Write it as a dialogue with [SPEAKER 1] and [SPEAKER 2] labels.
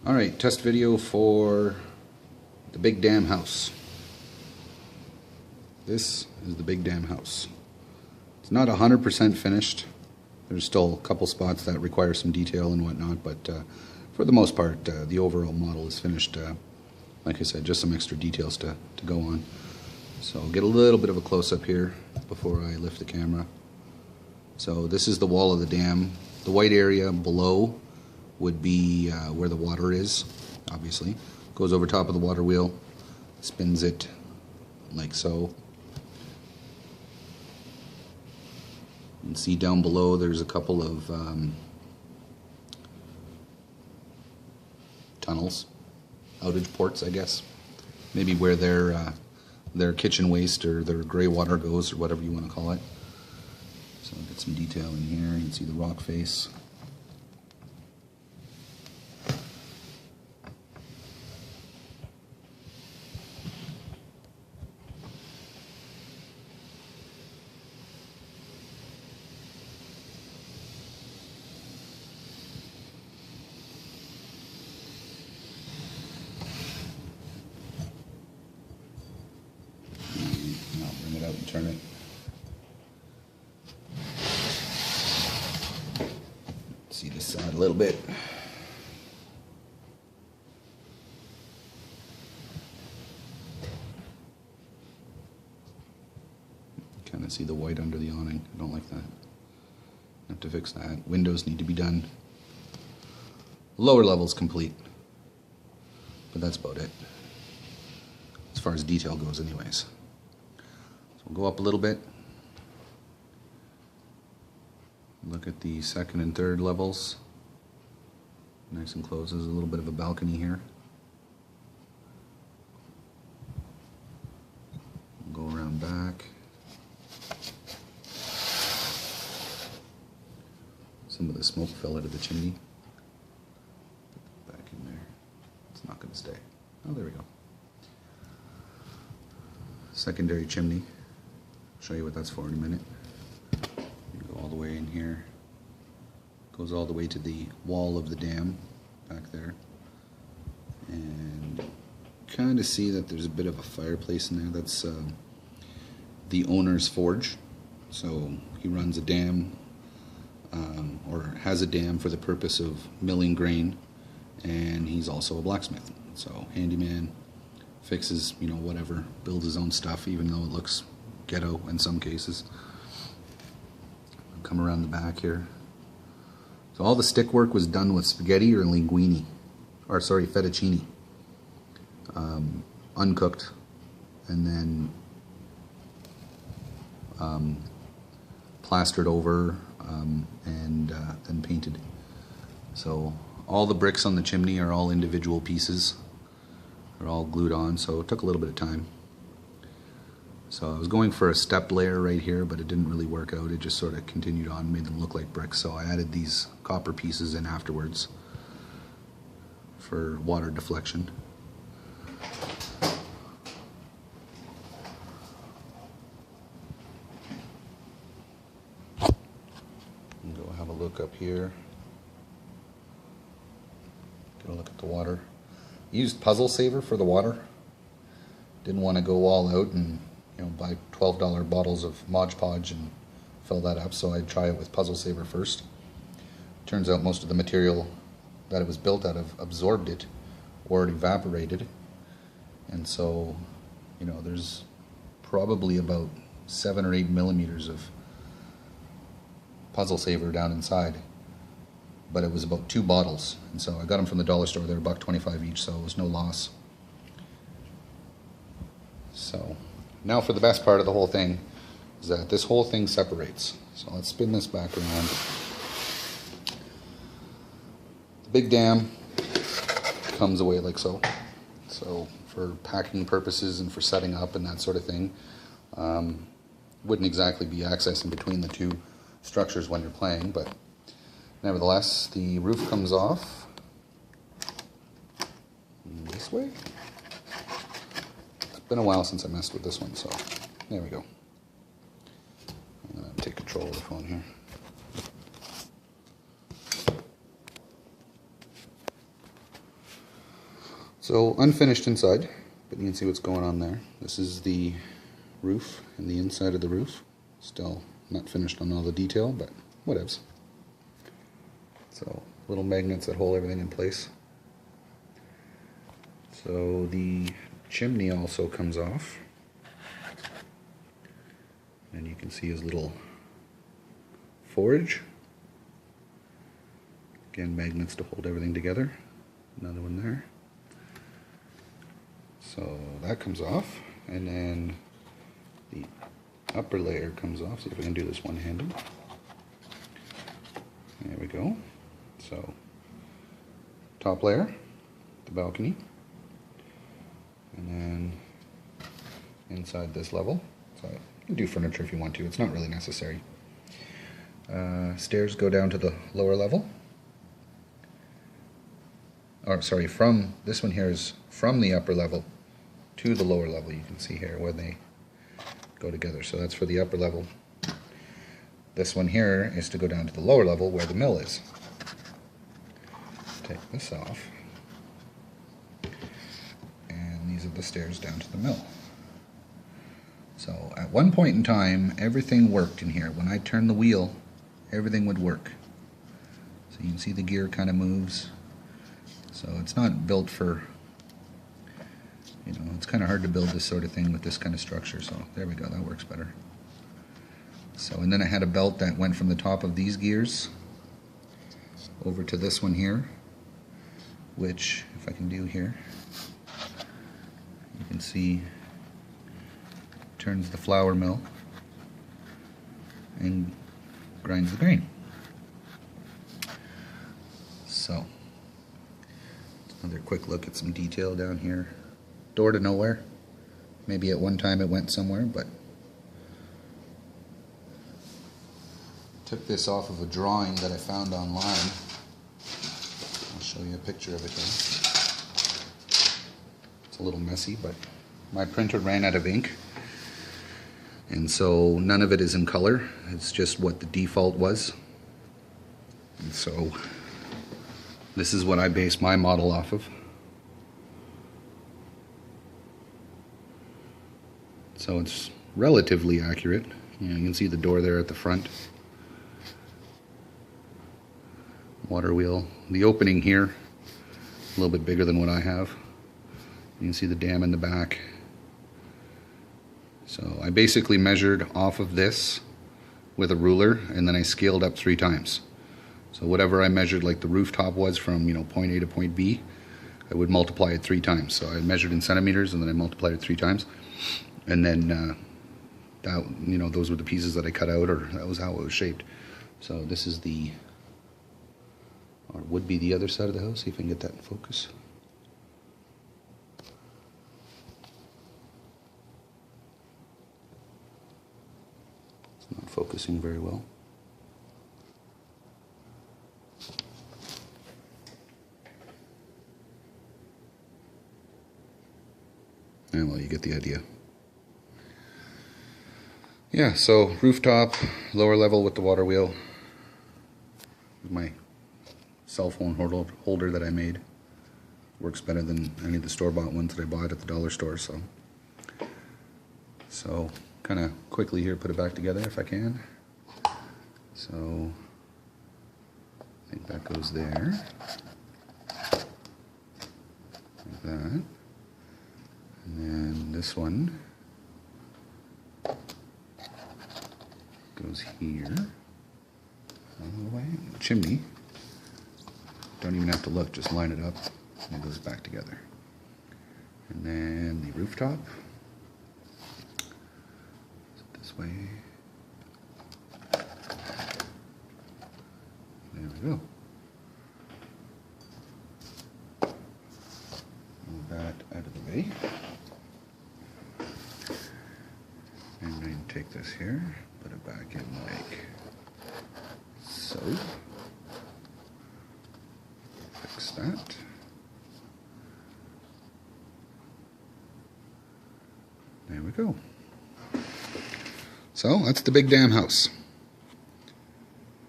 [SPEAKER 1] Alright, test video for the big dam house. This is the big dam house. It's not 100% finished. There's still a couple spots that require some detail and whatnot, but for the most part, the overall model is finished. Like I said, just some extra details to go on. So I'll get a little bit of a close-up here before I lift the camera. So this is the wall of the dam. The white area below would be where the water is, obviously. Goes over top of the water wheel, spins it like so. You can see down below there's a couple of tunnels, outage ports, I guess. Maybe where their kitchen waste or their gray water goes, or whatever you want to call it. So I'll get some detail in here. You can see the rock face. Bring it out and turn it. See this side a little bit. Kind of see the white under the awning. I don't like that. Have to fix that. Windows need to be done. Lower level's complete, but that's about it as far as detail goes anyways. We'll go up a little bit, look at the second and third levels. Nice and close. There's a little bit of a balcony here. We'll go around back. Some of the smoke fell out of the chimney. Back in there. It's not going to stay. Oh, there we go. Secondary chimney. Show you what that's for in a minute. You go all the way in here. Goes all the way to the wall of the dam back there. And kind of see that there's a bit of a fireplace in there. That's the owner's forge. So he runs a dam, or has a dam for the purpose of milling grain, and he's also a blacksmith. So handyman, fixes, you know, whatever, builds his own stuff, even though it looks ghetto in some cases. I'll come around the back here. So all the stick work was done with spaghetti or linguine, or sorry, fettuccine, uncooked, and then plastered over and then painted. So all the bricks on the chimney are all individual pieces. They're all glued on, so it took a little bit of time. So I was going for a step layer right here, but it didn't really work out. It just sort of continued on, made them look like bricks. So I added these copper pieces in afterwards for water deflection. Go have a look up here. Get a look at the water. Used Puzzle Saver for the water. Didn't want to go all out and, you know, buy $12 bottles of Mod Podge and fill that up, so I'd try it with Puzzle Saver first. Turns out most of the material that it was built out of absorbed it or it evaporated, and so, you know, there's probably about 7 or 8 millimeters of Puzzle Saver down inside, but it was about 2 bottles, and so I got them from the dollar store. They're $1.25 each, so it was no loss. So now for the best part of the whole thing is that this whole thing separates. So let's spin this back around. The big dam comes away like so. So for packing purposes and for setting up and that sort of thing, wouldn't exactly be accessing between the two structures when you're playing, but nevertheless, the roof comes off this way. It's been a while since I messed with this one, so there we go. I'm going to take control of the phone here. So unfinished inside, but you can see what's going on there. This is the roof and the inside of the roof. Still not finished on all the detail, but whatevs. So little magnets that hold everything in place. So the chimney also comes off. And you can see his little forge. Again, magnets to hold everything together. Another one there. So that comes off, and then the upper layer comes off. See if we can do this one-handed. There we go. So top layer, the balcony, and then inside this level. So you can do furniture if you want to. It's not really necessary. Stairs go down to the lower level. Or sorry, from this one here is from the upper level to the lower level. You can see here where they go together. So that's for the upper level. This one here is to go down to the lower level where the mill is. Take this off. And these are the stairs down to the mill. So at one point in time, everything worked in here. When I turned the wheel, everything would work. So you can see the gear kind of moves. So it's not built for, you know, it's kind of hard to build this sort of thing with this kind of structure. So there we go, that works better. So, and then I had a belt that went from the top of these gears over to this one here, which, if I can do here, you can see turns the flour mill and grinds the grain. So, another quick look at some detail down here. Door to nowhere. Maybe at one time it went somewhere, but took this off of a drawing that I found online. I'll show you a picture of it here. It's a little messy, but my printer ran out of ink, and so none of it is in color. It's just what the default was. And so this is what I based my model off of. So it's relatively accurate. You know, you can see the door there at the front. Water wheel. The opening here, a little bit bigger than what I have. You can see the dam in the back. So I basically measured off of this with a ruler, and then I scaled up 3 times. So whatever I measured, like the rooftop was from, you know, point A to point B, I would multiply it 3 times. So I measured in centimeters, and then I multiplied it 3 times. And then that, you know, those were the pieces that I cut out, or that was how it was shaped. So this is the, or would be the other side of the house. See if I can get that in focus. It's not focusing very well. And well, you get the idea. Yeah, so rooftop, lower level with the water wheel. My cell phone holder that I made. Works better than any of the store-bought ones that I bought at the dollar store. So kind of quickly here, put it back together if I can. So I think that goes there. Like that. And then this one goes here, all the way. The chimney, don't even have to look, just line it up, and it goes back together. And then the rooftop, this way. There we go. Move that out of the way. And then take this here, put it back in like so. Fix that. There we go. So that's the big damn house.